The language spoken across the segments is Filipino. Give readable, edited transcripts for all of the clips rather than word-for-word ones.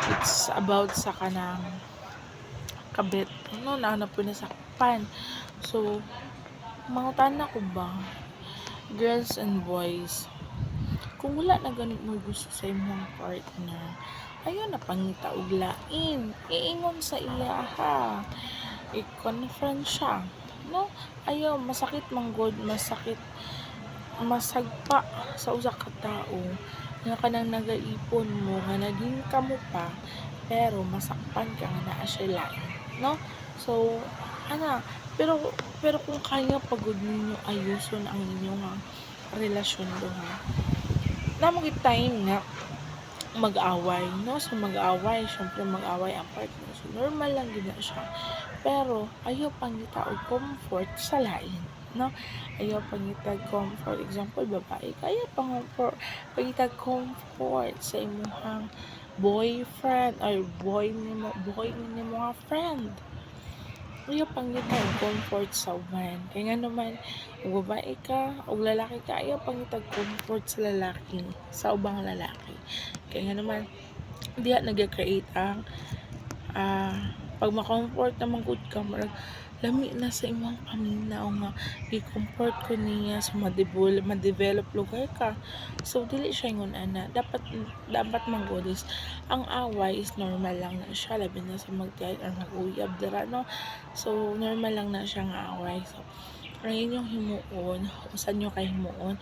It's about sa kanang kabit no na po nasakpan. So mangutana ko ba, girls and boys, kung wala na ganit mo gusto sa imong partner, ayaw na pangita og lain, iingon sa iya ha, i-confront siya, no? Ayaw, masakit manggod, masagpa sa usa ka tao nga kanang nagaipon mo nga naging kamo pa pero masakpan ka nga naa siya lain, no? So pero pero kung kaya pagod ninyo ayuson ang inyong relasyon duha, namo gid time nga mag-away, no? So mag-away, syempre mag-away ang partner, so normal lang gid na siya, pero ayaw pangita og comfort sa lain, no? Ayaw pangitag comfort, example babae, kaya pangitag comfort sa imong boyfriend or boy nimo nga friend. Ayaw pangitag comfort sa uban, kaya nga naman ug babae ka ug lalaki ka, ayaw pangitag comfort sa lalaki sa ubang lalaki, kaya nga naman diha nag-create ang pag ma-comfort naman gud ka, murag lami na sa imong paminaw nga i-comfort ko niya, so ma-develop lugar ka. So dili siya ingon ana, dapat manggod is ang away is normal lang na siya, labi na sa magtiay or mag-uyab dira, no? So normal lang na siya nga away. So ang inyong himuon, usan nyo kay himuon,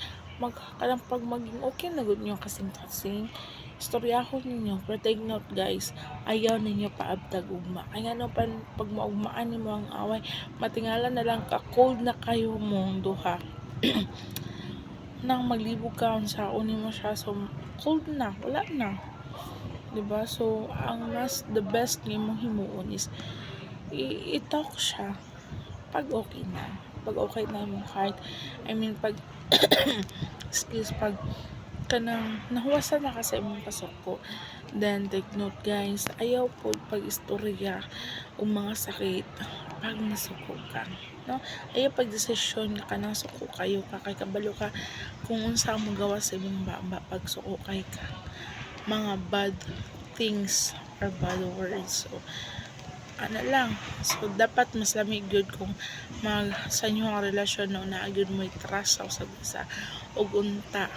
kanang pag maging okay na gud nyo kasing-kasing, istoryahon ninyo, pero take note guys, ayaw ninyo paabtag ugma, kaya nga no, pag maugmaan nimo ang away, matingalan na lang ka cold na kayo mong duha nang maglibog ka sa nimo siya, so cold na, wala na, diba? So the best nimo himuon is i-talk siya pag okay na imong heart, I mean pag pag kanang nahuwasan na ka sa imong kasuko, then take note guys, ayaw po pag istorya o mga sakit pag nasuko ka, no? Ayaw pag desisyon nga kanang suko kayo ka, kay kabalo ka kung unsa mo gawa sa imong baba pag suko kay ka, mga bad things or bad words. So lang, so dapat mas lamig gyud kung sa inyong relasyon no, na gyud mo trust sa usab isa ug unta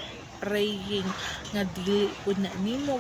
praying nga dili pud na nimo